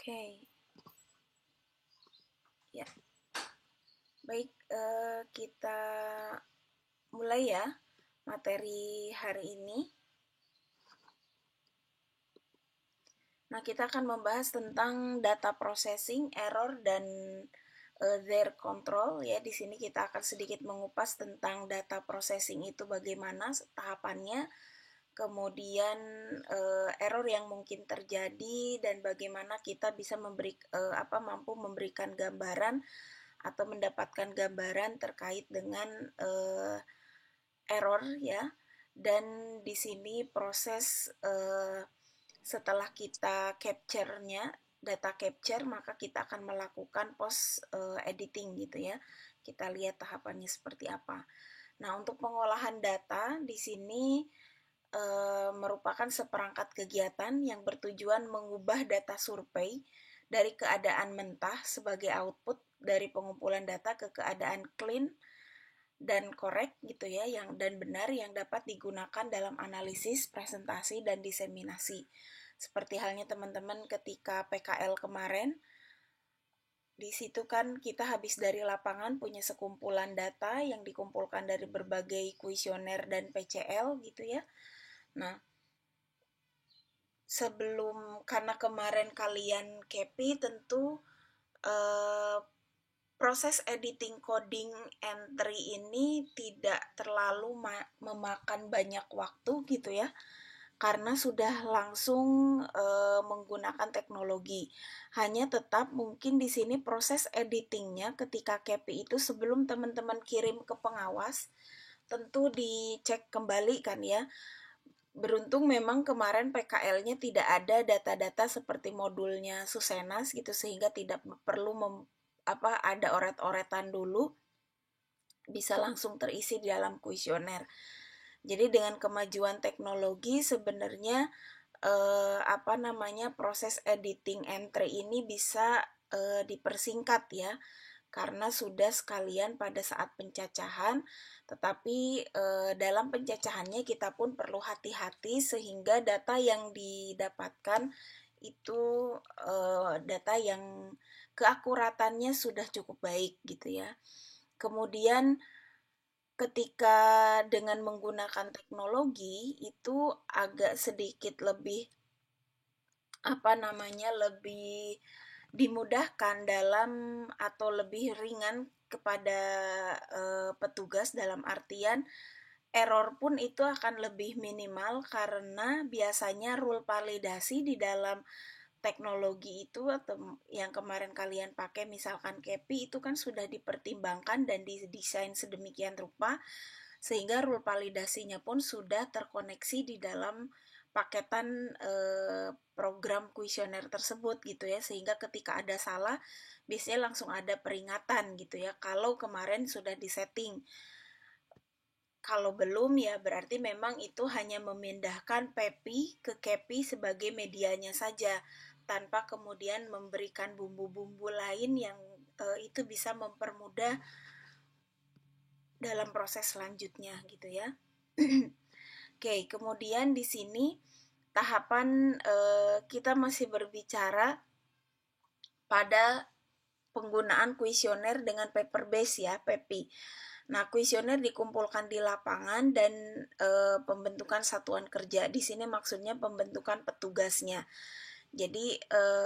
Oke, ya. Baik, kita mulai ya materi hari ini. Nah, kita akan membahas tentang data processing, error, dan their control ya. Di sini kita akan sedikit mengupas tentang data processing itu bagaimana tahapannya, kemudian error yang mungkin terjadi dan bagaimana kita bisa mampu memberikan gambaran atau mendapatkan gambaran terkait dengan error ya. Dan di sini proses setelah kita capture-nya, data capture, maka kita akan melakukan post editing gitu ya. Kita lihat tahapannya seperti apa. Nah, untuk pengolahan data di sini merupakan seperangkat kegiatan yang bertujuan mengubah data survei dari keadaan mentah sebagai output dari pengumpulan data ke keadaan clean dan correct gitu ya, dan benar yang dapat digunakan dalam analisis, presentasi, dan diseminasi. Seperti halnya teman-teman ketika PKL kemarin, di situ kan kita habis dari lapangan punya sekumpulan data yang dikumpulkan dari berbagai kuesioner dan PCL gitu ya. Nah, karena kemarin kalian KEPI tentu proses editing coding entry ini tidak terlalu memakan banyak waktu gitu ya, karena sudah langsung menggunakan teknologi. Hanya tetap mungkin di sini proses editingnya ketika KEPI itu sebelum teman-teman kirim ke pengawas, tentu dicek kembali kan ya. Beruntung memang kemarin PKL-nya tidak ada data-data seperti modulnya Susenas gitu, sehingga tidak perlu ada oret-oretan dulu, bisa langsung terisi di dalam kuesioner. Jadi dengan kemajuan teknologi sebenarnya proses editing entry ini bisa dipersingkat ya, karena sudah sekalian pada saat pencacahan, tetapi dalam pencacahannya kita pun perlu hati-hati sehingga data yang didapatkan itu data yang keakuratannya sudah cukup baik gitu ya. Kemudian ketika dengan menggunakan teknologi itu agak sedikit lebih lebih dimudahkan dalam atau lebih ringan kepada petugas, dalam artian error pun itu akan lebih minimal karena biasanya rule validasi di dalam teknologi itu atau yang kemarin kalian pakai misalkan KEPI itu kan sudah dipertimbangkan dan didesain sedemikian rupa sehingga rule validasinya pun sudah terkoneksi di dalam paketan program kuesioner tersebut gitu ya, sehingga ketika ada salah biasanya langsung ada peringatan gitu ya kalau kemarin sudah disetting. Kalau belum ya berarti memang itu hanya memindahkan PEPI ke KEPI sebagai medianya saja tanpa kemudian memberikan bumbu-bumbu lain yang itu bisa mempermudah dalam proses selanjutnya gitu ya. Oke, kemudian di sini tahapan kita masih berbicara pada penggunaan kuesioner dengan paper base ya, PEPI. Nah, kuesioner dikumpulkan di lapangan dan pembentukan satuan kerja. Di sini maksudnya pembentukan petugasnya. Jadi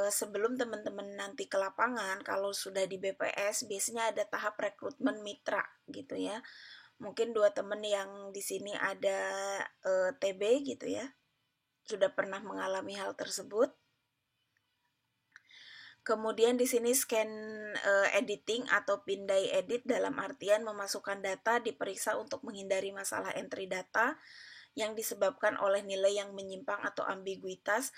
sebelum teman-teman nanti ke lapangan, kalau sudah di BPS biasanya ada tahap rekrutmen mitra gitu ya. Mungkin dua teman yang di sini ada TB gitu ya, sudah pernah mengalami hal tersebut. Kemudian di sini scan editing atau pindai edit dalam artian memasukkan data diperiksa untuk menghindari masalah entry data yang disebabkan oleh nilai yang menyimpang atau ambiguitas.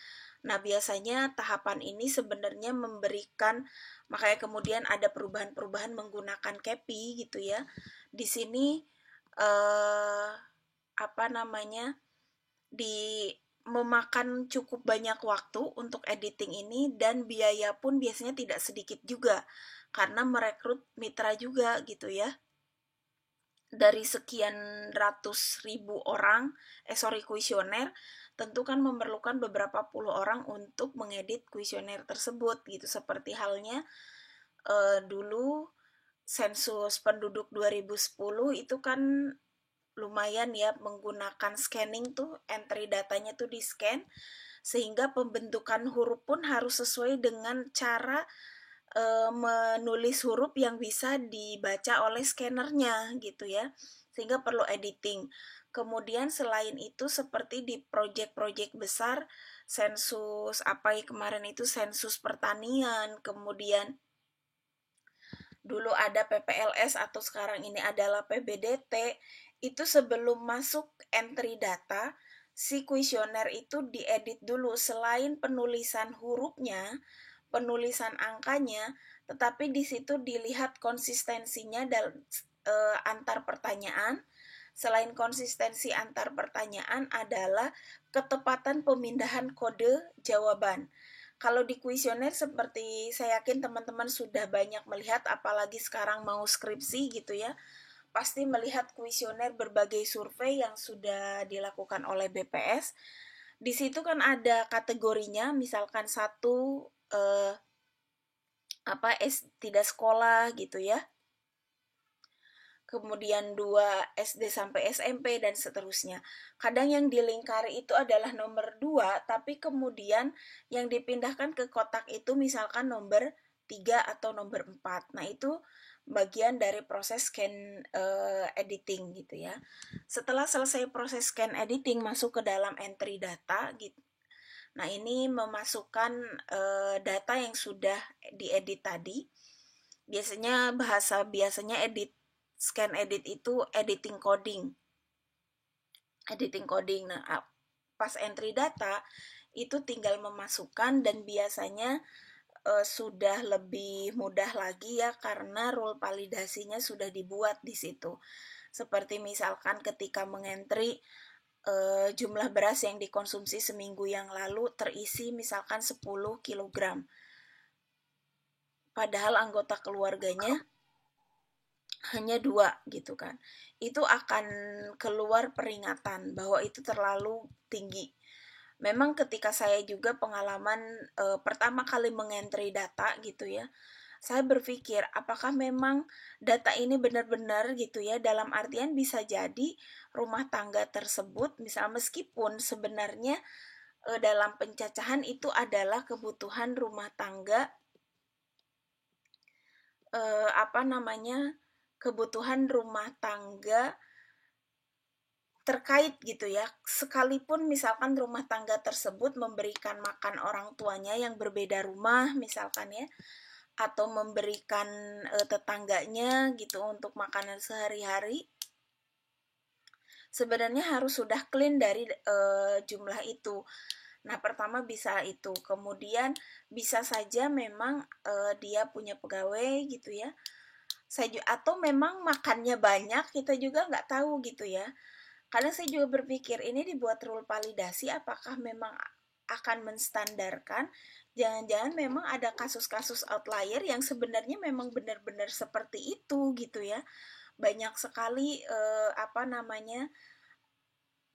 Nah, biasanya tahapan ini sebenarnya memberikan, makanya kemudian ada perubahan-perubahan menggunakan KEPI gitu ya. Di sini memakan cukup banyak waktu untuk editing ini dan biaya pun biasanya tidak sedikit juga karena merekrut mitra juga gitu ya. Dari sekian ratus ribu orang, kuesioner, tentu kan memerlukan beberapa puluh orang untuk mengedit kuesioner tersebut gitu. Seperti halnya dulu sensus penduduk 2010 itu kan lumayan ya menggunakan scanning tuh, entry datanya tuh di scan, sehingga pembentukan huruf pun harus sesuai dengan cara menulis huruf yang bisa dibaca oleh scannernya gitu ya, sehingga perlu editing. Kemudian selain itu seperti di project-project besar, sensus apa ya kemarin itu, sensus pertanian, kemudian dulu ada PPLS atau sekarang ini adalah PBDT, itu sebelum masuk entry data, si kuesioner itu diedit dulu. Selain penulisan hurufnya, penulisan angkanya, tetapi di situ dilihat konsistensinya dalam antar pertanyaan. Selain konsistensi antar pertanyaan adalah ketepatan pemindahan kode jawaban. Kalau di kuesioner seperti saya yakin teman-teman sudah banyak melihat, apalagi sekarang mau skripsi gitu ya, pasti melihat kuesioner berbagai survei yang sudah dilakukan oleh BPS. Di situ kan ada kategorinya, misalkan satu tidak sekolah gitu ya. Kemudian 2 SD sampai SMP dan seterusnya. Kadang yang dilingkari itu adalah nomor 2, tapi kemudian yang dipindahkan ke kotak itu misalkan nomor 3 atau nomor 4. Nah, itu bagian dari proses scan editing gitu ya. Setelah selesai proses scan editing, masuk ke dalam entry data gitu. Nah, ini memasukkan data yang sudah diedit tadi. Biasanya edit scan edit itu editing coding. Nah, pas entry data itu tinggal memasukkan, dan biasanya sudah lebih mudah lagi ya karena rule validasinya sudah dibuat di situ. Seperti misalkan ketika mengentry jumlah beras yang dikonsumsi seminggu yang lalu terisi misalkan 10 kg. Padahal anggota keluarganya hanya 2 gitu kan. Itu akan keluar peringatan bahwa itu terlalu tinggi. Memang ketika saya juga pengalaman pertama kali mengentry data gitu ya, saya berpikir apakah memang data ini benar-benar gitu ya, dalam artian bisa jadi rumah tangga tersebut misal meskipun sebenarnya dalam pencacahan itu adalah kebutuhan rumah tangga kebutuhan rumah tangga terkait gitu ya, sekalipun misalkan rumah tangga tersebut memberikan makan orang tuanya yang berbeda rumah misalkan ya, atau memberikan tetangganya gitu untuk makanan sehari-hari, sebenarnya harus sudah clean dari jumlah itu. Nah, pertama bisa itu, kemudian bisa saja memang dia punya pegawai gitu ya, atau memang makannya banyak, kita juga nggak tahu gitu ya. Kadang saya juga berpikir ini dibuat rule validasi apakah memang akan menstandarkan, jangan-jangan memang ada kasus-kasus outlier yang sebenarnya memang benar-benar seperti itu gitu ya. Banyak sekali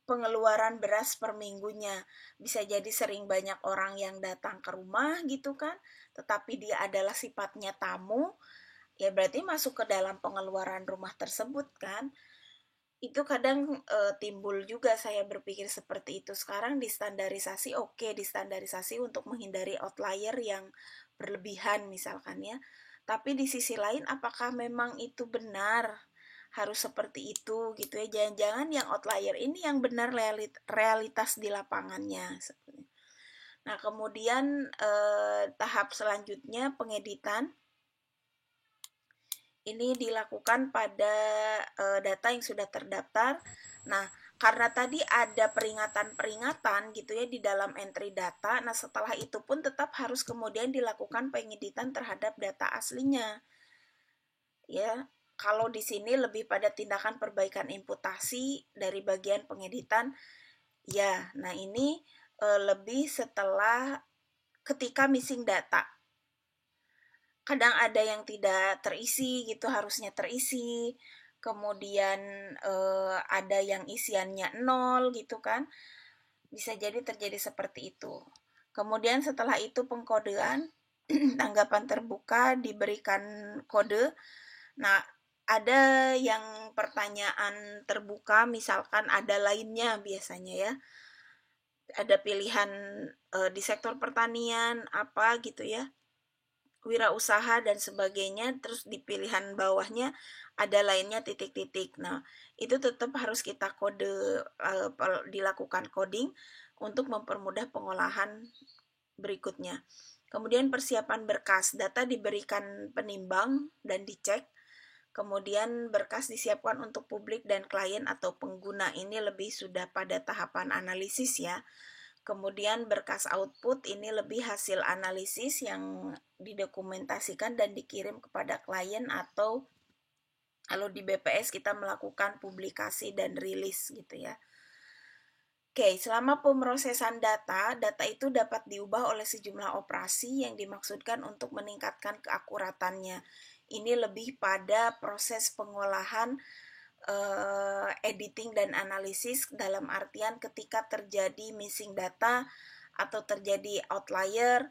pengeluaran beras per minggunya. Bisa jadi sering banyak orang yang datang ke rumah gitu kan, tetapi dia adalah sifatnya tamu, ya berarti masuk ke dalam pengeluaran rumah tersebut kan. Itu kadang timbul juga, saya berpikir seperti itu. Sekarang distandarisasi, oke, distandarisasi untuk menghindari outlier yang berlebihan misalkan ya. Tapi di sisi lain apakah memang itu benar harus seperti itu gitu ya. Jangan-jangan yang outlier ini yang benar realitas di lapangannya. Nah, kemudian tahap selanjutnya pengeditan. Ini dilakukan pada data yang sudah terdaftar. Nah, karena tadi ada peringatan-peringatan gitu ya di dalam entry data, nah setelah itu pun tetap harus kemudian dilakukan pengeditan terhadap data aslinya. Ya, kalau di sini lebih pada tindakan perbaikan imputasi dari bagian pengeditan. Ya, nah ini lebih setelah ketika missing data. Kadang ada yang tidak terisi gitu, harusnya terisi, kemudian ada yang isiannya 0 gitu kan. Bisa jadi terjadi seperti itu. Kemudian setelah itu pengkodean, tanggapan terbuka diberikan kode. Nah, ada yang pertanyaan terbuka, misalkan ada lainnya biasanya ya. Ada pilihan di sektor pertanian apa gitu ya, wirausaha dan sebagainya, terus di pilihan bawahnya ada lainnya titik-titik. Nah, itu tetap harus kita kode, dilakukan coding untuk mempermudah pengolahan berikutnya. Kemudian persiapan berkas, data diberikan penimbang dan dicek. Kemudian berkas disiapkan untuk publik dan klien atau pengguna. Ini lebih sudah pada tahapan analisis ya. Kemudian berkas output ini lebih hasil analisis yang didokumentasikan dan dikirim kepada klien, atau kalau di BPS kita melakukan publikasi dan rilis gitu ya. Oke, selama pemrosesan data, data itu dapat diubah oleh sejumlah operasi yang dimaksudkan untuk meningkatkan keakuratannya. Ini lebih pada proses pengolahan, editing dan analisis, dalam artian ketika terjadi missing data atau terjadi outlier,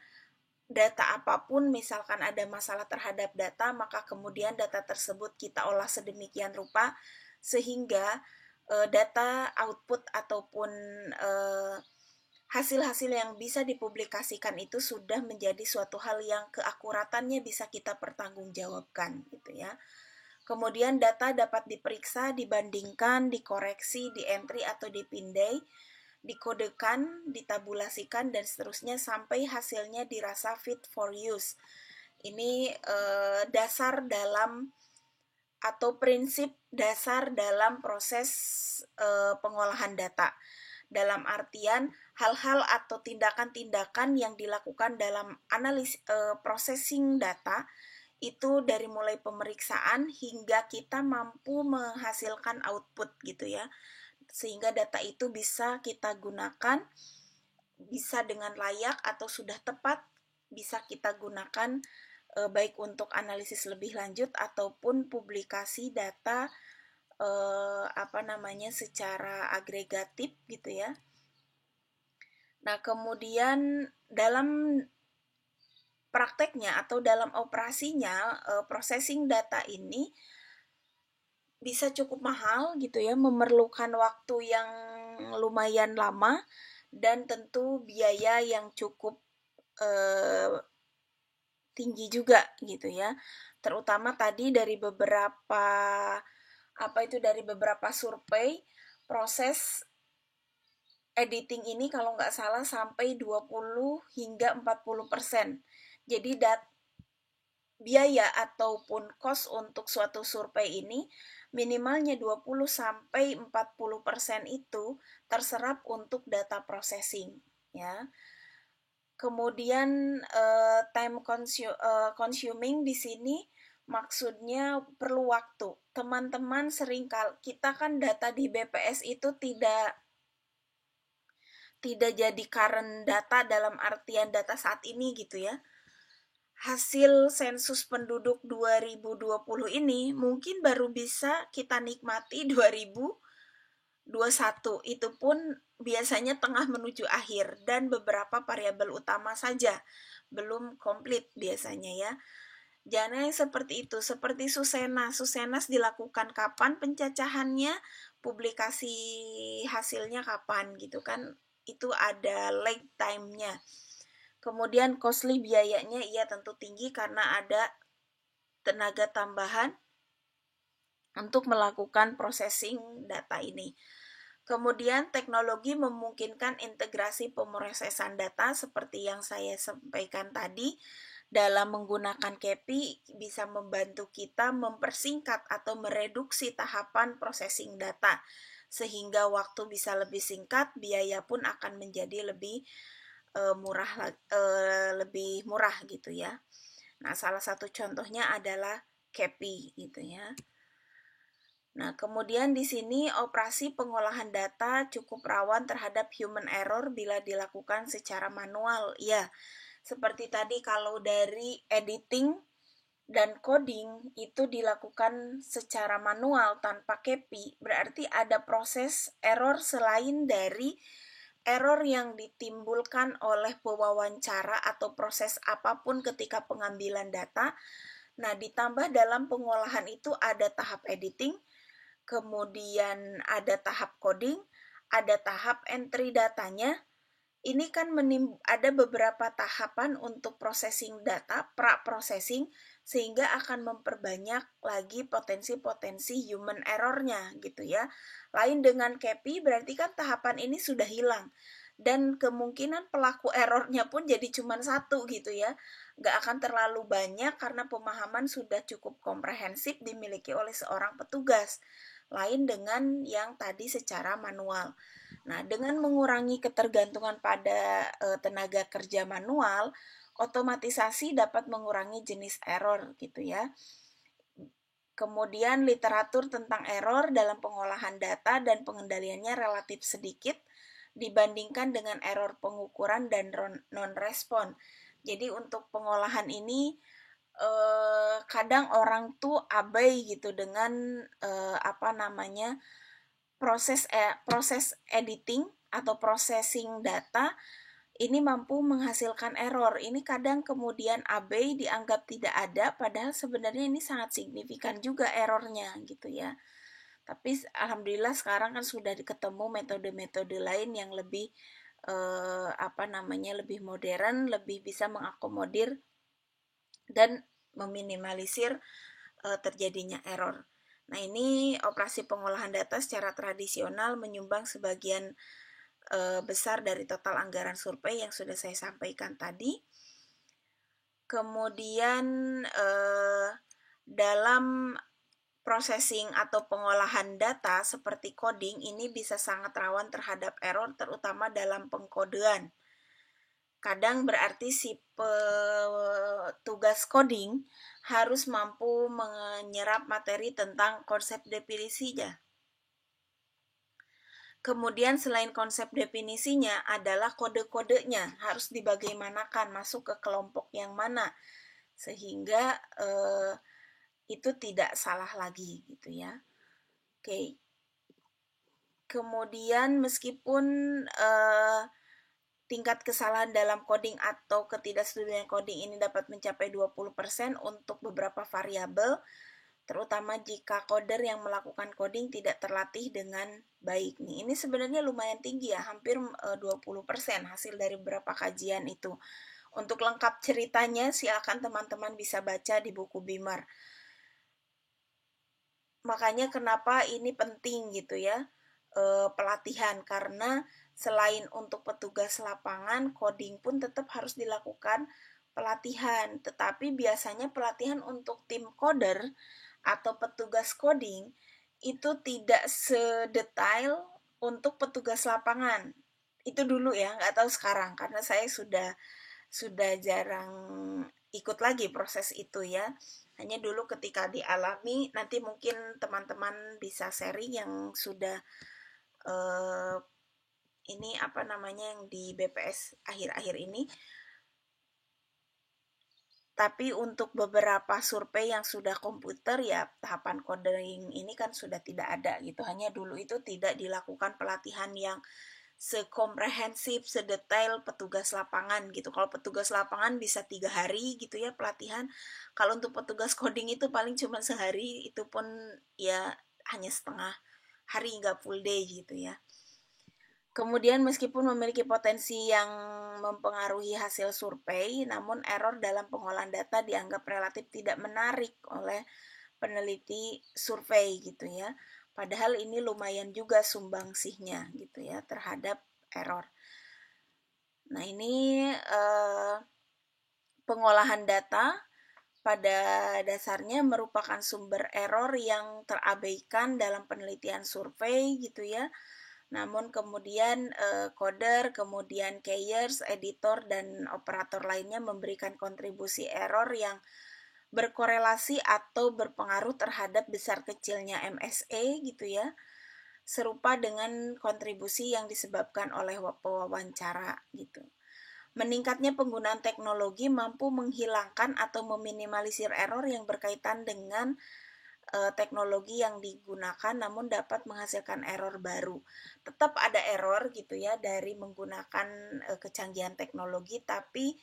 data apapun, misalkan ada masalah terhadap data, maka kemudian data tersebut kita olah sedemikian rupa sehingga data output ataupun hasil-hasil yang bisa dipublikasikan itu sudah menjadi suatu hal yang keakuratannya bisa kita pertanggungjawabkan gitu ya. Kemudian data dapat diperiksa, dibandingkan, dikoreksi, di-entry atau dipindai, dikodekan, ditabulasikan, dan seterusnya sampai hasilnya dirasa fit for use. Ini dasar dalam atau prinsip dasar dalam proses pengolahan data. Dalam artian hal-hal atau tindakan-tindakan yang dilakukan dalam processing data itu dari mulai pemeriksaan hingga kita mampu menghasilkan output gitu ya. Sehingga data itu bisa kita gunakan, bisa dengan layak atau sudah tepat, bisa kita gunakan baik untuk analisis lebih lanjut ataupun publikasi data secara agregatif gitu ya. Nah, kemudian dalam prakteknya atau dalam operasinya, processing data ini bisa cukup mahal gitu ya, memerlukan waktu yang lumayan lama dan tentu biaya yang cukup tinggi juga gitu ya. Terutama tadi dari beberapa survei, proses editing ini kalau nggak salah sampai 20 hingga 40%. Jadi biaya ataupun cost untuk suatu survei ini minimalnya 20 sampai 40% itu terserap untuk data processing ya. Kemudian time consuming di sini maksudnya perlu waktu. Teman-teman kita kan data di BPS itu tidak jadi current data dalam artian data saat ini gitu ya. Hasil sensus penduduk 2020 ini mungkin baru bisa kita nikmati 2021, itu pun biasanya tengah menuju akhir dan beberapa variabel utama saja belum komplit biasanya ya. Jangan yang seperti itu, seperti Susenas dilakukan kapan pencacahannya, publikasi hasilnya kapan gitu kan, itu ada lag time-nya. Kemudian costly, biayanya iya tentu tinggi karena ada tenaga tambahan untuk melakukan processing data ini. Kemudian teknologi memungkinkan integrasi pemrosesan data seperti yang saya sampaikan tadi. Dalam menggunakan KEPI bisa membantu kita mempersingkat atau mereduksi tahapan processing data sehingga waktu bisa lebih singkat, biaya pun akan menjadi lebih murah gitu ya. Nah, salah satu contohnya adalah KEPI gitu ya. Nah, kemudian di sini operasi pengolahan data cukup rawan terhadap human error bila dilakukan secara manual. Ya, seperti tadi kalau dari editing dan coding itu dilakukan secara manual tanpa KEPI, berarti ada proses error selain dari error yang ditimbulkan oleh pewawancara atau proses apapun ketika pengambilan data. Nah, ditambah dalam pengolahan itu ada tahap editing, kemudian ada tahap coding, ada tahap entry datanya. Ini kan ada beberapa tahapan untuk processing data, pra-processing, sehingga akan memperbanyak lagi potensi-potensi human error-nya gitu ya. Lain dengan CAPI berarti kan tahapan ini sudah hilang. Dan kemungkinan pelaku errornya pun jadi cuma satu gitu ya. Nggak akan terlalu banyak karena pemahaman sudah cukup komprehensif dimiliki oleh seorang petugas. Lain dengan yang tadi secara manual. Nah, dengan mengurangi ketergantungan pada tenaga kerja manual, otomatisasi dapat mengurangi jenis error gitu ya. Kemudian literatur tentang error dalam pengolahan data dan pengendaliannya relatif sedikit dibandingkan dengan error pengukuran dan non-respon. Jadi untuk pengolahan ini kadang orang tuh abai gitu dengan proses editing atau processing data ini mampu menghasilkan error. Ini kadang kemudian abai dianggap tidak ada, padahal sebenarnya ini sangat signifikan juga errornya gitu ya. Tapi alhamdulillah sekarang kan sudah ketemu metode-metode lain yang lebih lebih modern, lebih bisa mengakomodir dan meminimalisir terjadinya error. Nah, ini operasi pengolahan data secara tradisional menyumbang sebagian besar dari total anggaran survei yang sudah saya sampaikan tadi. Kemudian dalam processing atau pengolahan data seperti coding ini bisa sangat rawan terhadap error terutama dalam pengkodean. Kadang berarti si petugas coding harus mampu menyerap materi tentang konsep definisinya. Kemudian selain konsep definisinya adalah kode-kodenya harus dibagaimanakan masuk ke kelompok yang mana sehingga itu tidak salah lagi gitu ya. Oke. Kemudian meskipun tingkat kesalahan dalam coding atau ketidaksetujuan coding ini dapat mencapai 20% untuk beberapa variabel, terutama jika coder yang melakukan coding tidak terlatih dengan baik. Nih, ini sebenarnya lumayan tinggi ya, hampir 20% hasil dari beberapa kajian itu. Untuk lengkap ceritanya, silakan teman-teman bisa baca di buku Beamer. Makanya kenapa ini penting gitu ya, pelatihan, karena selain untuk petugas lapangan, coding pun tetap harus dilakukan pelatihan. Tetapi biasanya pelatihan untuk tim coder atau petugas coding itu tidak sedetail untuk petugas lapangan. Itu dulu ya, nggak tahu sekarang karena saya sudah jarang ikut lagi proses itu ya. Hanya dulu ketika dialami, nanti mungkin teman-teman bisa sharing yang sudah yang di BPS akhir-akhir ini. Tapi untuk beberapa survei yang sudah komputer ya tahapan coding ini kan sudah tidak ada gitu. Hanya dulu itu tidak dilakukan pelatihan yang sekomprehensif, sedetail petugas lapangan gitu. Kalau petugas lapangan bisa 3 hari gitu ya pelatihan. Kalau untuk petugas coding itu paling cuma sehari, itu pun ya hanya setengah hari, nggak full day gitu ya. Kemudian meskipun memiliki potensi yang mempengaruhi hasil survei, namun error dalam pengolahan data dianggap relatif tidak menarik oleh peneliti survei gitu ya. Padahal ini lumayan juga sumbangsihnya gitu ya terhadap error. Nah, ini pengolahan data pada dasarnya merupakan sumber error yang terabaikan dalam penelitian survei gitu ya. Namun kemudian coder, kemudian keyers, editor, dan operator lainnya memberikan kontribusi error yang berkorelasi atau berpengaruh terhadap besar kecilnya MSE gitu ya. Serupa dengan kontribusi yang disebabkan oleh pewawancara gitu. Meningkatnya penggunaan teknologi mampu menghilangkan atau meminimalisir error yang berkaitan dengan teknologi yang digunakan namun dapat menghasilkan error baru. Tetap ada error gitu ya dari menggunakan kecanggihan teknologi, tapi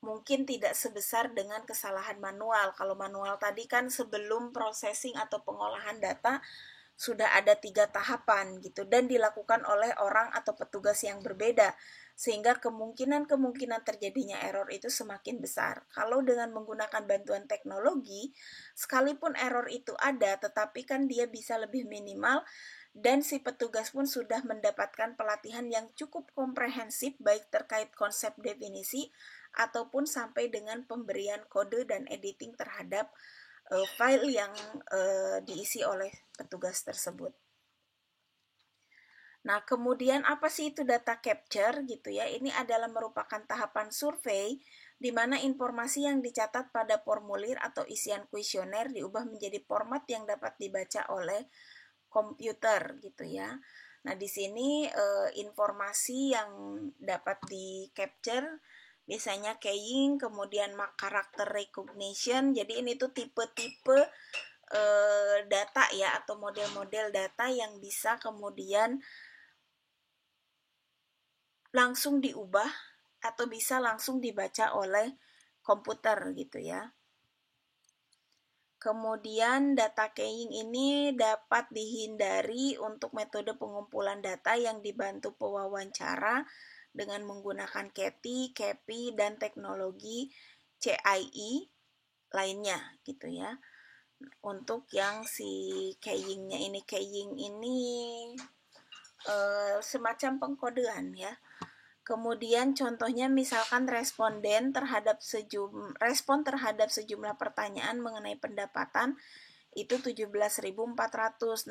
mungkin tidak sebesar dengan kesalahan manual. Kalau manual tadi kan sebelum processing atau pengolahan data sudah ada 3 tahapan gitu dan dilakukan oleh orang atau petugas yang berbeda, sehingga kemungkinan terjadinya error itu semakin besar. Kalau dengan menggunakan bantuan teknologi, sekalipun error itu ada, tetapi kan dia bisa lebih minimal dan si petugas pun sudah mendapatkan pelatihan yang cukup komprehensif baik terkait konsep definisi ataupun sampai dengan pemberian kode dan editing terhadap file yang diisi oleh petugas tersebut. Nah, kemudian apa sih itu data capture gitu ya? Ini adalah merupakan tahapan survei di mana informasi yang dicatat pada formulir atau isian kuesioner diubah menjadi format yang dapat dibaca oleh komputer gitu ya. Nah, di sini informasi yang dapat di capture biasanya keying, kemudian character recognition. Jadi ini tuh tipe-tipe data ya atau model-model data yang bisa kemudian langsung diubah atau bisa langsung dibaca oleh komputer gitu ya. Kemudian data keying ini dapat dihindari untuk metode pengumpulan data yang dibantu pewawancara dengan menggunakan CATI, CAPI, dan teknologi CIE lainnya gitu ya. Untuk yang si keyingnya ini, keying ini semacam pengkodean ya. Kemudian contohnya misalkan respon terhadap sejumlah pertanyaan mengenai pendapatan itu 17.400.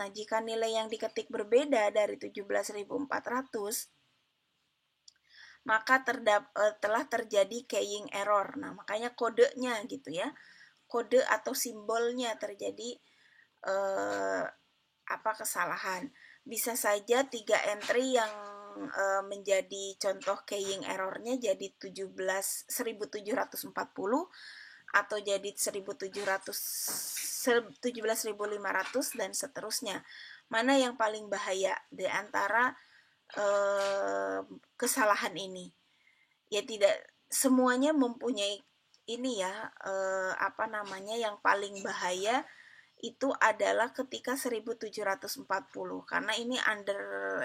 Nah, jika nilai yang diketik berbeda dari 17.400, maka telah terjadi keying error. Nah, makanya kodenya gitu ya. Kode atau simbolnya terjadi kesalahan. Bisa saja 3 entry yang menjadi contoh keying errornya jadi 17.740 atau jadi 17.500 dan seterusnya. Mana yang paling bahaya di antara kesalahan ini? Ya tidak semuanya mempunyai ini ya yang paling bahaya itu adalah ketika 1740 karena ini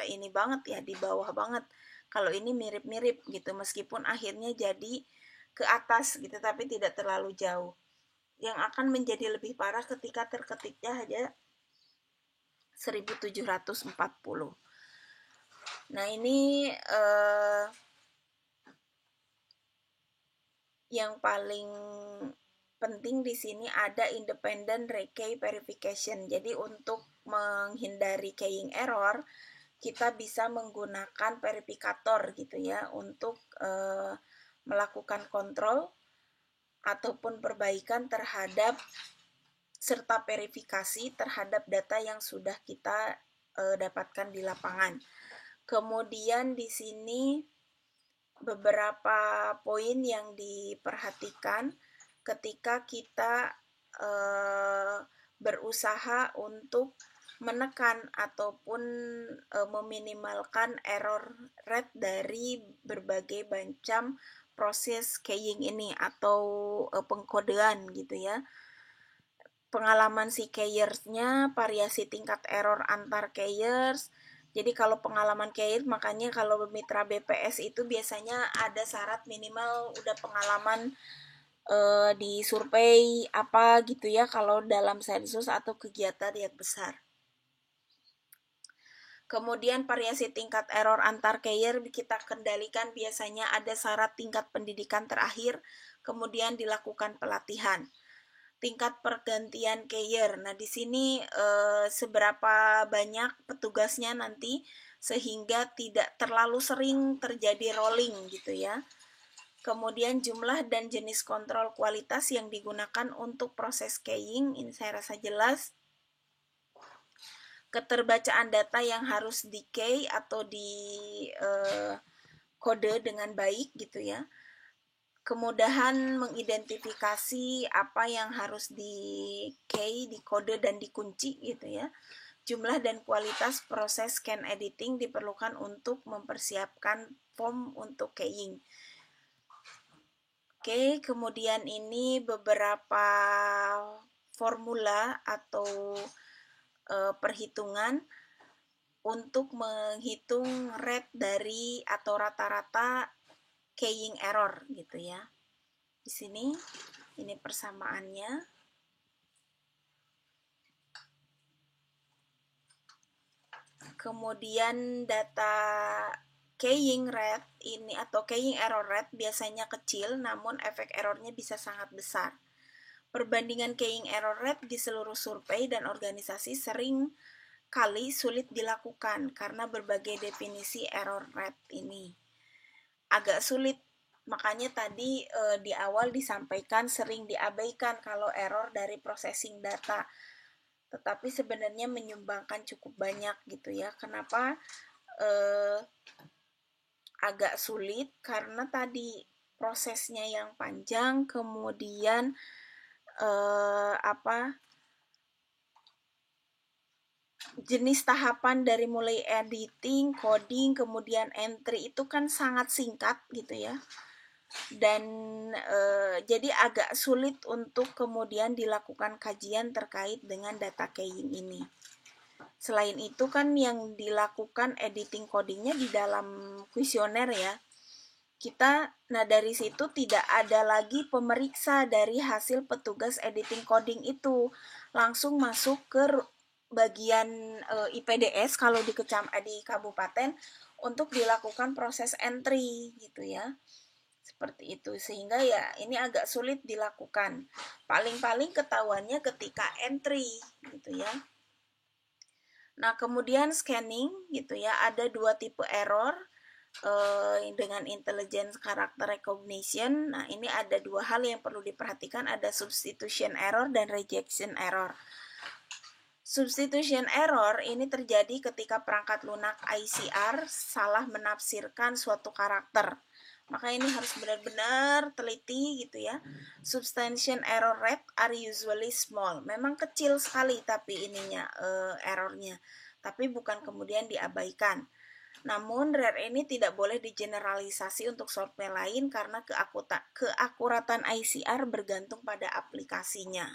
ini banget ya, di bawah banget. Kalau ini mirip-mirip gitu meskipun akhirnya jadi ke atas gitu tapi tidak terlalu jauh. Yang akan menjadi lebih parah ketika terketiknya hanya 1740. Nah, ini yang paling penting di sini ada independent rekey verification. Jadi untuk menghindari keying error, kita bisa menggunakan verifikator gitu ya untuk melakukan kontrol ataupun perbaikan terhadap serta verifikasi terhadap data yang sudah kita dapatkan di lapangan. Kemudian di sini beberapa poin yang diperhatikan ketika kita berusaha untuk menekan ataupun meminimalkan error rate dari berbagai macam proses keying ini atau pengkodean gitu ya. Pengalaman si keyersnya, variasi tingkat error antar keyers. Jadi kalau pengalaman keyer, makanya kalau mitra BPS itu biasanya ada syarat minimal udah pengalaman di survei apa gitu ya kalau dalam sensus atau kegiatan yang besar. Kemudian variasi tingkat error antar keyer kita kendalikan biasanya ada syarat tingkat pendidikan terakhir, kemudian dilakukan pelatihan. Tingkat pergantian keyer. Nah, di sini seberapa banyak petugasnya nanti sehingga tidak terlalu sering terjadi rolling gitu ya. Kemudian jumlah dan jenis kontrol kualitas yang digunakan untuk proses keying, ini saya rasa jelas. Keterbacaan data yang harus di key atau di kode dengan baik gitu ya. kemudahan mengidentifikasi apa yang harus di key, dikode dan dikunci gitu ya. Jumlah dan kualitas proses scan editing diperlukan untuk mempersiapkan form untuk keying. Oke, kemudian ini beberapa formula atau perhitungan untuk menghitung rate dari atau rata-rata keying error gitu ya. Di sini ini persamaannya. Kemudian data keying rate ini atau keying error rate biasanya kecil, namun efek errornya bisa sangat besar. Perbandingan keying error rate di seluruh survei dan organisasi sering kali sulit dilakukan karena berbagai definisi error rate ini. Agak sulit, makanya tadi di awal disampaikan sering diabaikan kalau error dari processing data. Tetapi sebenarnya menyumbangkan cukup banyak gitu ya. Kenapa agak sulit? Karena tadi prosesnya yang panjang, kemudian jenis tahapan dari mulai editing, coding, kemudian entry itu kan sangat singkat gitu ya. Dan jadi agak sulit untuk kemudian dilakukan kajian terkait dengan data keying ini. Selain itu kan yang dilakukan editing codingnya di dalam kuesioner ya. Nah dari situ tidak ada lagi pemeriksa dari hasil petugas editing coding itu. Langsung masuk ke bagian IPDS kalau di kabupaten untuk dilakukan proses entry gitu ya. Seperti itu, sehingga ya ini agak sulit dilakukan. Paling-paling ketahuannya ketika entry gitu ya. Nah, kemudian scanning gitu ya, ada dua tipe error dengan intelligence character recognition. Nah, ini ada dua hal yang perlu diperhatikan, ada substitution error dan rejection error. Substitution error ini terjadi ketika perangkat lunak ICR salah menafsirkan suatu karakter. Maka ini harus benar-benar teliti gitu ya. Substitution error rate are usually small. Memang kecil sekali tapi ininya errornya. Tapi bukan kemudian diabaikan. Namun rare ini tidak boleh digeneralisasi untuk software lain karena keakuratan ICR bergantung pada aplikasinya.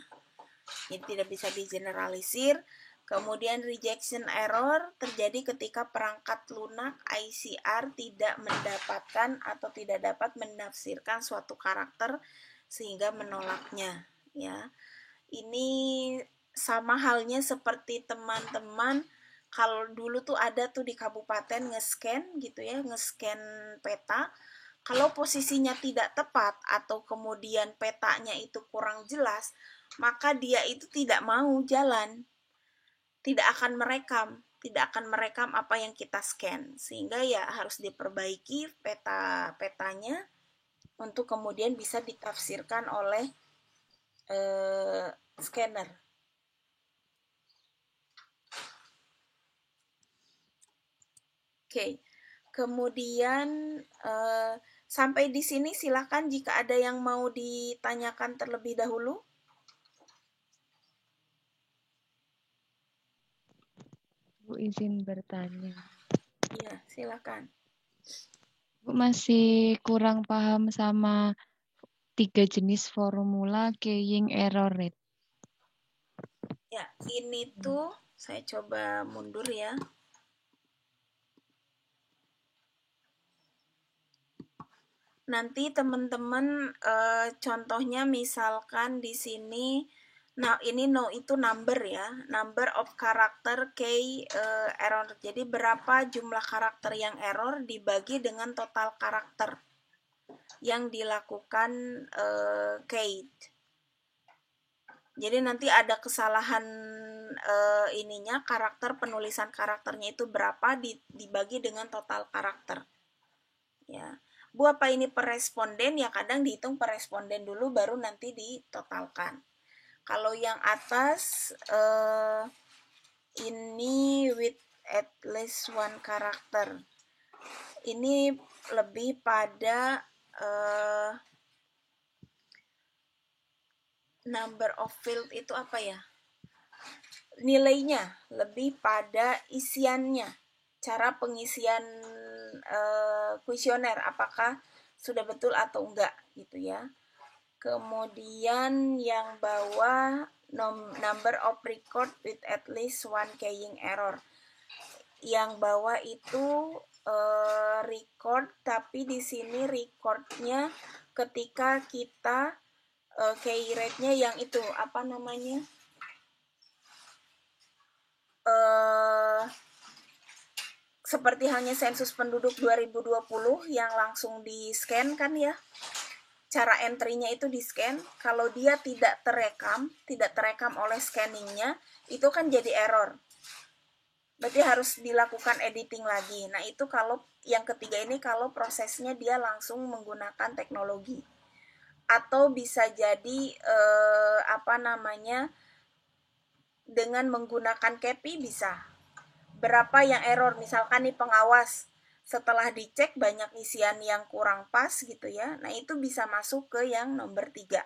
Jadi tidak bisa digeneralisir. Kemudian rejection error terjadi ketika perangkat lunak ICR tidak mendapatkan atau tidak dapat menafsirkan suatu karakter sehingga menolaknya ya. Ini sama halnya seperti teman-teman kalau dulu tuh ada tuh di kabupaten nge-scan gitu ya, nge-scan peta. Kalau posisinya tidak tepat atau kemudian petanya itu kurang jelas, maka dia itu tidak mau jalan, tidak akan merekam apa yang kita scan, sehingga ya harus diperbaiki petanya untuk kemudian bisa ditafsirkan oleh scanner. Oke, kemudian sampai di sini silakan jika ada yang mau ditanyakan terlebih dahulu. Bu izin bertanya. Iya, silakan. Bu masih kurang paham sama 3 jenis formula keying error rate. Ya, ini tuh saya coba mundur ya. Nanti teman-teman contohnya misalkan di sini, nah ini no itu number ya, number of character key error. Jadi berapa jumlah karakter yang error dibagi dengan total karakter yang dilakukan key. Jadi nanti ada kesalahan ininya, karakter penulisan karakternya itu berapa dibagi dengan total karakter. Ya. Bu, apa ini per responden? Ya kadang dihitung per responden dulu baru nanti ditotalkan. Kalau yang atas ini with at least one karakter. Ini lebih pada number of field itu apa ya? Nilainya, lebih pada isiannya, cara pengisian kuesioner, apakah sudah betul atau enggak gitu ya. Kemudian yang bawah number of record with at least one keying error. Yang bawah itu record, tapi di sini recordnya ketika kita key rate-nya yang itu apa namanya? Seperti halnya sensus penduduk 2020 yang langsung di-scan kan ya. Cara entry-nya itu di-scan, kalau dia tidak terekam oleh scanningnya, itu kan jadi error. Berarti harus dilakukan editing lagi. Nah, itu kalau yang ketiga ini kalau prosesnya dia langsung menggunakan teknologi. Atau bisa jadi dengan menggunakan CAPI bisa. Berapa yang error, misalkan nih pengawas setelah dicek banyak isian yang kurang pas gitu ya. Nah, itu bisa masuk ke yang nomor 3.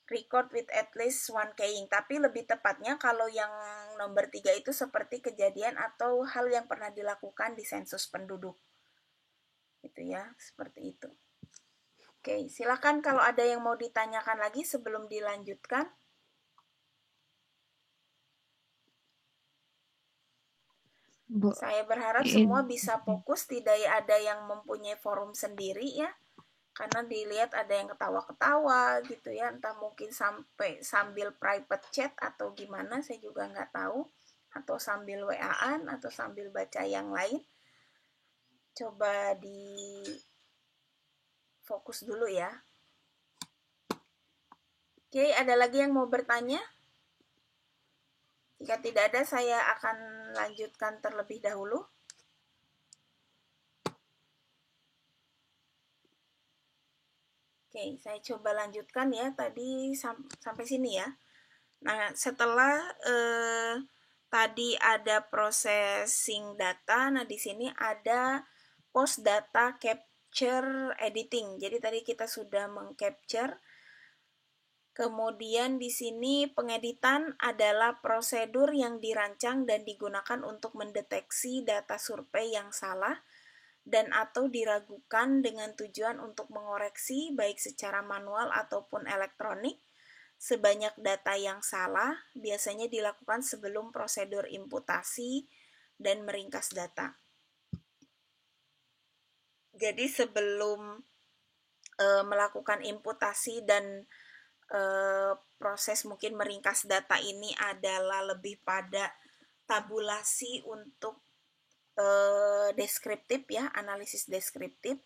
Record with at least one keying. Tapi lebih tepatnya kalau yang nomor 3 itu seperti kejadian atau hal yang pernah dilakukan di sensus penduduk. Gitu ya, seperti itu. Oke, silakan kalau ada yang mau ditanyakan lagi sebelum dilanjutkan. Bu, Saya berharap semua bisa fokus, tidak ada yang mempunyai forum sendiri ya. Karena dilihat ada yang ketawa-ketawa gitu ya, entah mungkin sambil private chat atau gimana, saya juga nggak tahu, atau sambil WA-an atau sambil baca yang lain. Coba di fokus dulu ya. Oke, ada lagi yang mau bertanya? Jika tidak ada, saya akan lanjutkan terlebih dahulu. Oke, saya coba lanjutkan ya, tadi sampai sini ya. Nah, setelah tadi ada processing data, nah di sini ada post data capture editing. Jadi tadi kita sudah mengcapture. Kemudian di sini pengeditan adalah prosedur yang dirancang dan digunakan untuk mendeteksi data survei yang salah dan atau diragukan dengan tujuan untuk mengoreksi baik secara manual ataupun elektronik. Sebanyak data yang salah biasanya dilakukan sebelum prosedur imputasi dan meringkas data. Jadi sebelum melakukan imputasi dan proses mungkin meringkas data ini adalah lebih pada tabulasi untuk deskriptif ya, analisis deskriptif.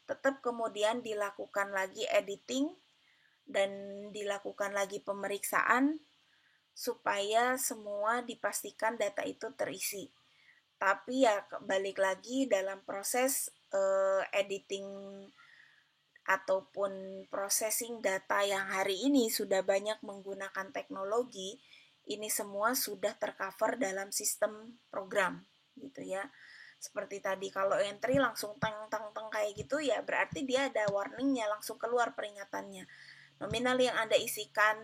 Tetap kemudian dilakukan lagi editing dan dilakukan lagi pemeriksaan supaya semua dipastikan data itu terisi. Tapi ya balik lagi dalam proses editing ataupun processing data yang hari ini sudah banyak menggunakan teknologi, ini semua sudah tercover dalam sistem program gitu ya. Seperti tadi kalau entry langsung teng kayak gitu ya berarti dia ada warningnya, langsung keluar peringatannya. Nominal yang Anda isikan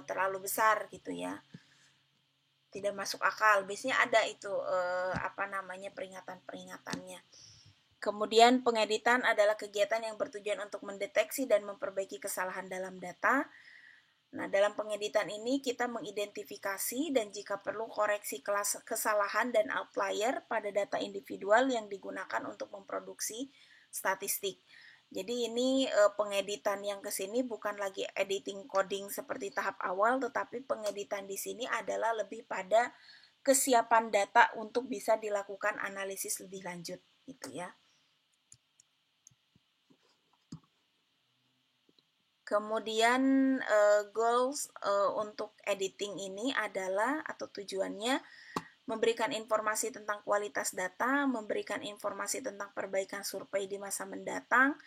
terlalu besar gitu ya. Tidak masuk akal. Biasanya ada itu peringatan-peringatannya. Kemudian pengeditan adalah kegiatan yang bertujuan untuk mendeteksi dan memperbaiki kesalahan dalam data. Nah, dalam pengeditan ini kita mengidentifikasi dan jika perlu koreksi kesalahan dan outlier pada data individual yang digunakan untuk memproduksi statistik. Jadi ini pengeditan yang ke sini bukan lagi editing coding seperti tahap awal, tetapi pengeditan di sini adalah lebih pada kesiapan data untuk bisa dilakukan analisis lebih lanjut gitu ya. Kemudian goals untuk editing ini adalah atau tujuannya memberikan informasi tentang kualitas data, memberikan informasi tentang perbaikan survei di masa mendatang,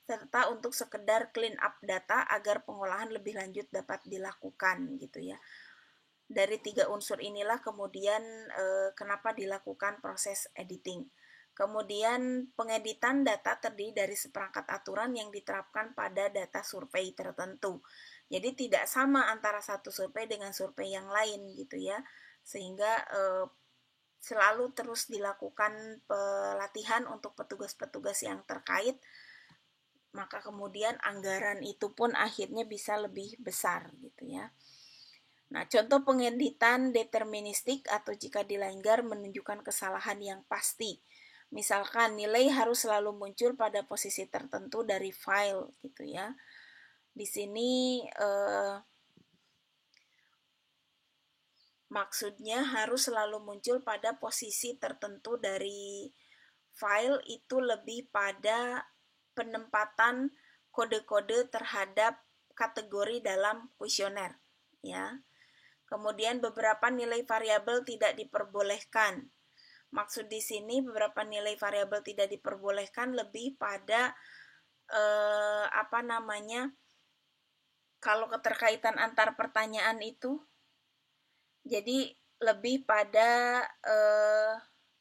serta untuk sekedar clean up data agar pengolahan lebih lanjut dapat dilakukan gitu ya. Dari 3 unsur inilah kemudian kenapa dilakukan proses editing. Kemudian pengeditan data terdiri dari seperangkat aturan yang diterapkan pada data survei tertentu. Jadi tidak sama antara satu survei dengan survei yang lain gitu ya. Sehingga selalu terus dilakukan pelatihan untuk petugas-petugas yang terkait, maka kemudian anggaran itu pun akhirnya bisa lebih besar gitu ya. Nah, contoh pengeditan deterministik atau jika dilanggar menunjukkan kesalahan yang pasti. Misalkan nilai harus selalu muncul pada posisi tertentu dari file gitu ya. Di sini maksudnya harus selalu muncul pada posisi tertentu dari file itu lebih pada penempatan kode-kode terhadap kategori dalam kuesioner ya. Kemudian beberapa nilai variabel tidak diperbolehkan. Maksud di sini beberapa nilai variabel tidak diperbolehkan lebih pada kalau keterkaitan antar pertanyaan itu jadi lebih pada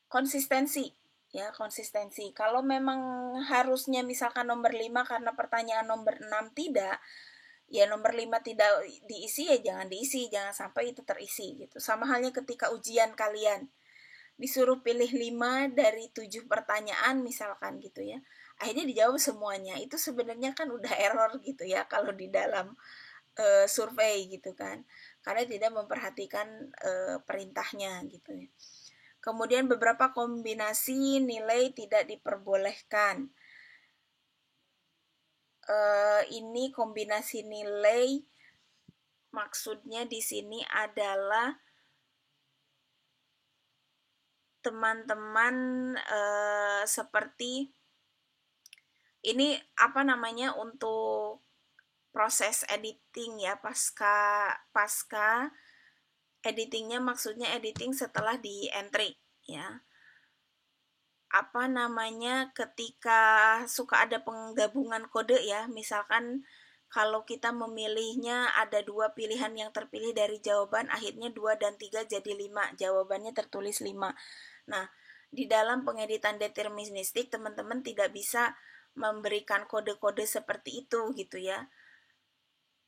konsistensi ya, konsistensi. Kalau memang harusnya misalkan nomor 5 karena pertanyaan nomor 6 tidak, ya nomor 5 tidak diisi ya jangan diisi, jangan sampai itu terisi gitu. Sama halnya ketika ujian kalian disuruh pilih 5 dari 7 pertanyaan misalkan gitu ya. Akhirnya dijawab semuanya. Itu sebenarnya kan udah error gitu ya kalau di dalam survei gitu kan. Karena tidak memperhatikan perintahnya gitu ya. Kemudian beberapa kombinasi nilai tidak diperbolehkan. Ini kombinasi nilai maksudnya di sini adalah teman-teman seperti ini untuk proses editing ya, pasca editingnya maksudnya editing setelah di entry ya. Ketika suka ada penggabungan kode ya, misalkan kalau kita memilihnya ada 2 pilihan yang terpilih dari jawaban, akhirnya 2 dan 3 jadi 5, jawabannya tertulis 5. Nah, di dalam pengeditan deterministik teman-teman tidak bisa memberikan kode-kode seperti itu gitu ya,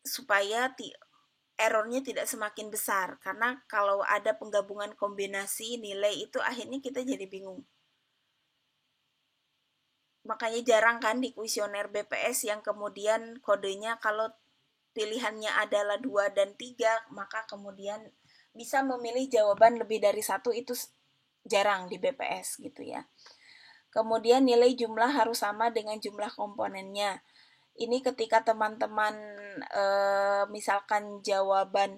supaya errornya tidak semakin besar, karena kalau ada penggabungan kombinasi nilai itu akhirnya kita jadi bingung. Makanya jarang kan di kuesioner BPS yang kemudian kodenya kalau pilihannya adalah 2 dan 3, maka kemudian bisa memilih jawaban lebih dari 1, itu jarang di BPS gitu ya. Kemudian nilai jumlah harus sama dengan jumlah komponennya. Ini ketika teman-teman misalkan jawaban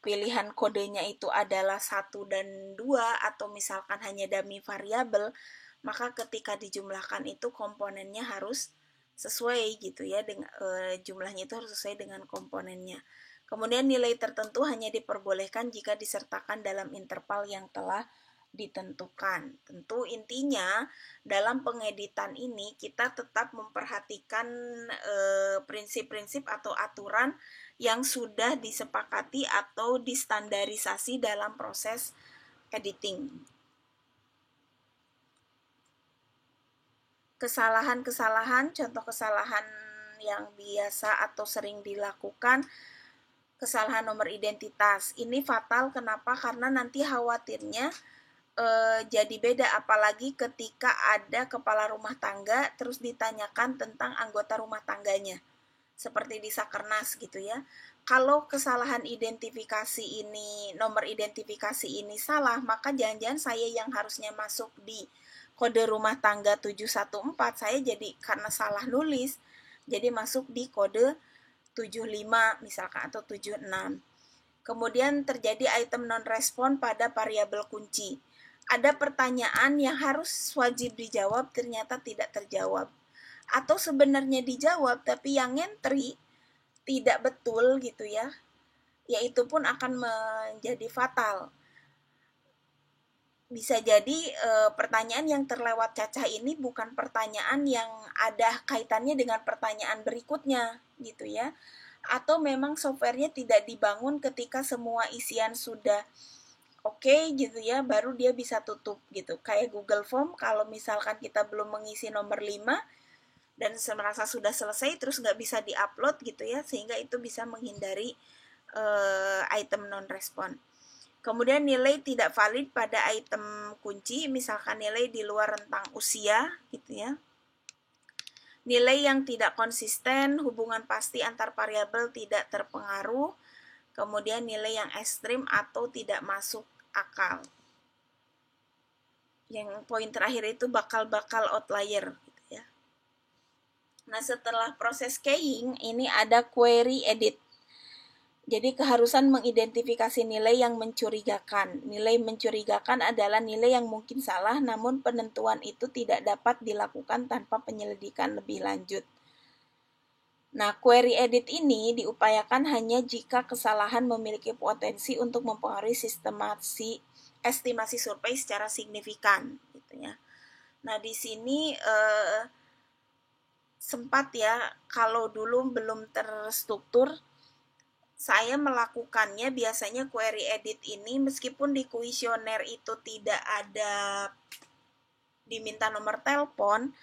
pilihan kodenya itu adalah 1 dan 2 atau misalkan hanya dummy variabel, maka ketika dijumlahkan itu komponennya harus sesuai gitu ya, dengan jumlahnya itu harus sesuai dengan komponennya. Kemudian nilai tertentu hanya diperbolehkan jika disertakan dalam interval yang telah ditentukan. Tentu intinya dalam pengeditan ini kita tetap memperhatikan prinsip-prinsip atau aturan yang sudah disepakati atau distandarisasi dalam proses editing. Kesalahan-kesalahan, contoh kesalahan yang biasa atau sering dilakukan, kesalahan nomor identitas. Ini fatal, kenapa? Karena nanti khawatirnya jadi beda, apalagi ketika ada kepala rumah tangga terus ditanyakan tentang anggota rumah tangganya, seperti di Sakernas gitu ya. Kalau kesalahan identifikasi ini, nomor identifikasi ini salah, maka jangan-jangan saya yang harusnya masuk di kode rumah tangga 714, saya jadi karena salah nulis, jadi masuk di kode 75 misalkan atau 76. Kemudian terjadi item non-respon pada variabel kunci. Ada pertanyaan yang harus wajib dijawab ternyata tidak terjawab. Atau sebenarnya dijawab tapi yang entry tidak betul gitu ya. Yaitu pun akan menjadi fatal. Bisa jadi pertanyaan yang terlewat cacah ini bukan pertanyaan yang ada kaitannya dengan pertanyaan berikutnya gitu ya. Atau memang softwarenya tidak dibangun ketika semua isian sudah oke gitu ya, baru dia bisa tutup gitu. Kayak Google Form, kalau misalkan kita belum mengisi nomor 5 dan merasa sudah selesai terus nggak bisa diupload gitu ya, sehingga itu bisa menghindari item non-respon. Kemudian nilai tidak valid pada item kunci, misalkan nilai di luar rentang usia gitu ya. Nilai yang tidak konsisten, hubungan pasti antar variabel tidak terpengaruh, kemudian nilai yang ekstrim atau tidak masuk akal. Yang poin terakhir itu bakal outlier gitu ya. Nah, setelah proses keying ini ada query edit. Jadi keharusan mengidentifikasi nilai yang mencurigakan. Nilai mencurigakan adalah nilai yang mungkin salah, namun penentuan itu tidak dapat dilakukan tanpa penyelidikan lebih lanjut. Nah, query edit ini diupayakan hanya jika kesalahan memiliki potensi untuk mempengaruhi estimasi survei secara signifikan, gitu ya. Nah, di sini sempat ya, kalau dulu belum terstruktur, saya melakukannya biasanya query edit ini meskipun di kuesioner itu tidak ada diminta nomor telepon,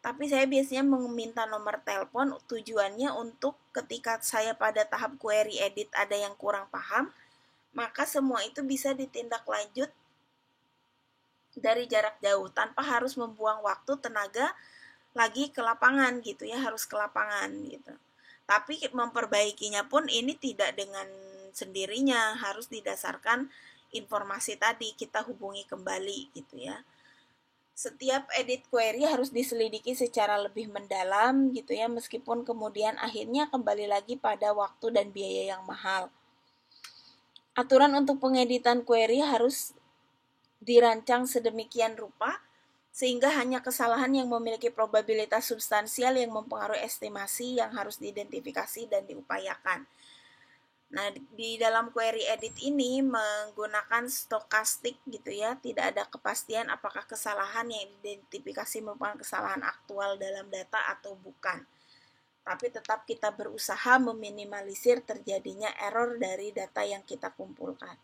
tapi saya biasanya meminta nomor telepon tujuannya untuk ketika saya pada tahap query edit ada yang kurang paham, maka semua itu bisa ditindak lanjut dari jarak jauh tanpa harus membuang waktu tenaga lagi ke lapangan gitu ya, harus ke lapangan gitu. Tapi memperbaikinya pun ini tidak dengan sendirinya, harus didasarkan informasi tadi, kita hubungi kembali gitu ya. Setiap edit query harus diselidiki secara lebih mendalam gitu ya, meskipun kemudian akhirnya kembali lagi pada waktu dan biaya yang mahal. Aturan untuk pengeditan query harus dirancang sedemikian rupa sehingga hanya kesalahan yang memiliki probabilitas substansial yang mempengaruhi estimasi yang harus diidentifikasi dan diupayakan. Nah, di dalam query edit ini menggunakan stokastik gitu ya, tidak ada kepastian apakah kesalahan yang diidentifikasi merupakan kesalahan aktual dalam data atau bukan. Tapi tetap kita berusaha meminimalisir terjadinya error dari data yang kita kumpulkan.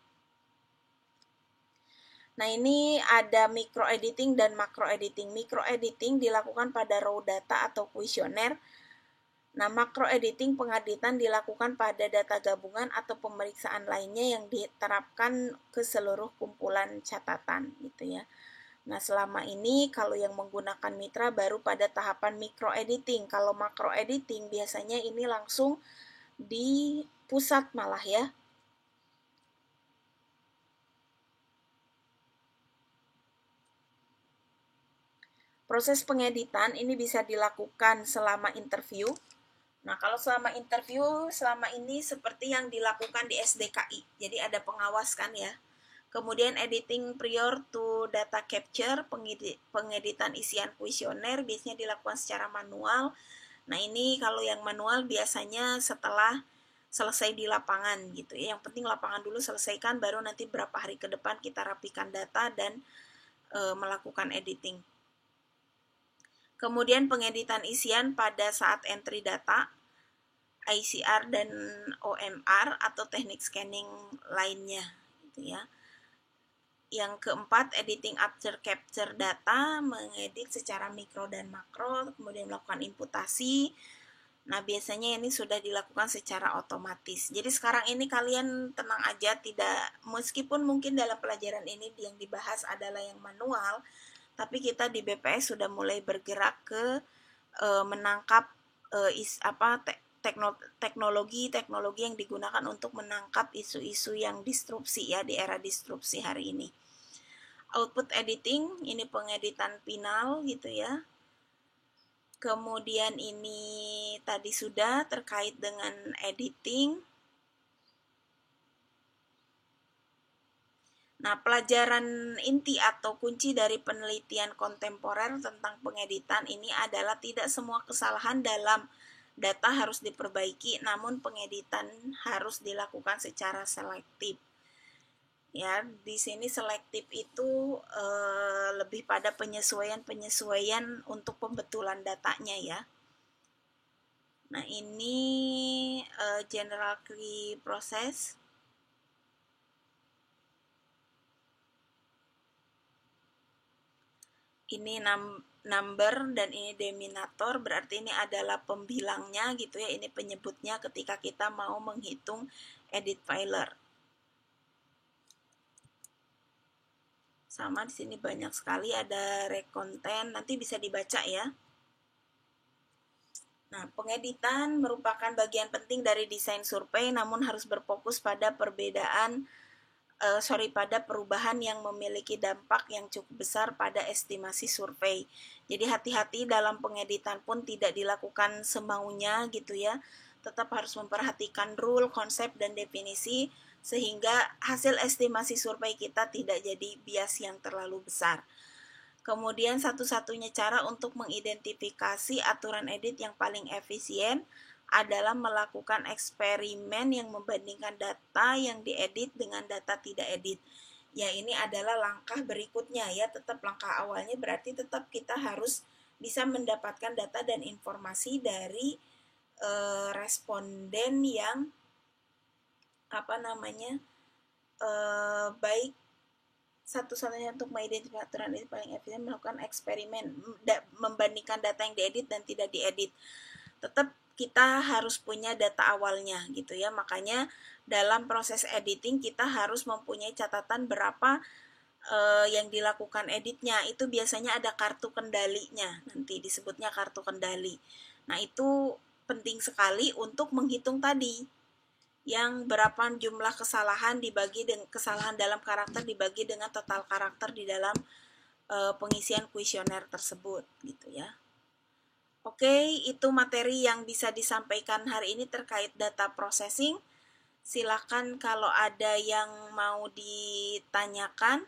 Nah, ini ada micro editing dan macro editing. Micro editing dilakukan pada raw data atau kuesioner. Nah, macro editing pengeditan dilakukan pada data gabungan atau pemeriksaan lainnya yang diterapkan ke seluruh kumpulan catatan gitu ya. Nah, selama ini kalau yang menggunakan mitra baru pada tahapan micro editing. Kalau macro editing biasanya ini langsung di pusat malah ya. Proses pengeditan ini bisa dilakukan selama interview. Nah, kalau selama interview, selama ini seperti yang dilakukan di SDKI. Jadi ada pengawas kan ya. Kemudian editing prior to data capture, pengeditan isian kuesioner biasanya dilakukan secara manual. Nah, ini kalau yang manual biasanya setelah selesai di lapangan gitu ya. Yang penting lapangan dulu selesaikan, baru nanti berapa hari ke depan kita rapikan data dan melakukan editing. Kemudian pengeditan isian pada saat entry data, ICR dan OMR atau teknik scanning lainnya gitu ya. Yang keempat, editing after capture data, mengedit secara mikro dan makro, kemudian melakukan imputasi. Nah, biasanya ini sudah dilakukan secara otomatis. Jadi sekarang ini kalian tenang aja, tidak, meskipun mungkin dalam pelajaran ini yang dibahas adalah yang manual, tapi kita di BPS sudah mulai bergerak ke menangkap teknologi yang digunakan untuk menangkap isu-isu yang disrupsi ya di era disrupsi hari ini. Output editing, ini pengeditan final gitu ya. Kemudian ini tadi sudah terkait dengan editing. Nah, pelajaran inti atau kunci dari penelitian kontemporer tentang pengeditan ini adalah tidak semua kesalahan dalam data harus diperbaiki, namun pengeditan harus dilakukan secara selektif. Ya, di sini selektif itu lebih pada penyesuaian untuk pembetulan datanya ya. Nah, ini general key process. ini number dan ini denominator, berarti ini adalah pembilangnya gitu ya, ini penyebutnya ketika kita mau menghitung edit filer. Sama di sini banyak sekali ada recontent, nanti bisa dibaca ya. Nah, pengeditan merupakan bagian penting dari desain survei, namun harus berfokus pada pada perubahan yang memiliki dampak yang cukup besar pada estimasi survei. Jadi hati-hati dalam pengeditan pun tidak dilakukan semaunya gitu ya. Tetap harus memperhatikan rule, konsep, dan definisi sehingga hasil estimasi survei kita tidak jadi bias yang terlalu besar. Kemudian satu-satunya cara untuk mengidentifikasi aturan edit yang paling efisien adalah melakukan eksperimen yang membandingkan data yang diedit dengan data tidak edit. Ya, ini adalah langkah berikutnya ya, tetap langkah awalnya berarti tetap kita harus bisa mendapatkan data dan informasi dari responden yang baik. Satu-satunya untuk mengidentifikasi aturan edit paling efisien melakukan eksperimen membandingkan data yang diedit dan tidak diedit. Tetap kita harus punya data awalnya gitu ya, makanya dalam proses editing kita harus mempunyai catatan berapa yang dilakukan editnya. Itu biasanya ada kartu kendalinya, nanti disebutnya kartu kendali. Nah, itu penting sekali untuk menghitung tadi yang berapa jumlah kesalahan kesalahan dalam karakter dibagi dengan total karakter di dalam pengisian kuesioner tersebut gitu ya. Oke, itu materi yang bisa disampaikan hari ini terkait data processing. Silakan kalau ada yang mau ditanyakan.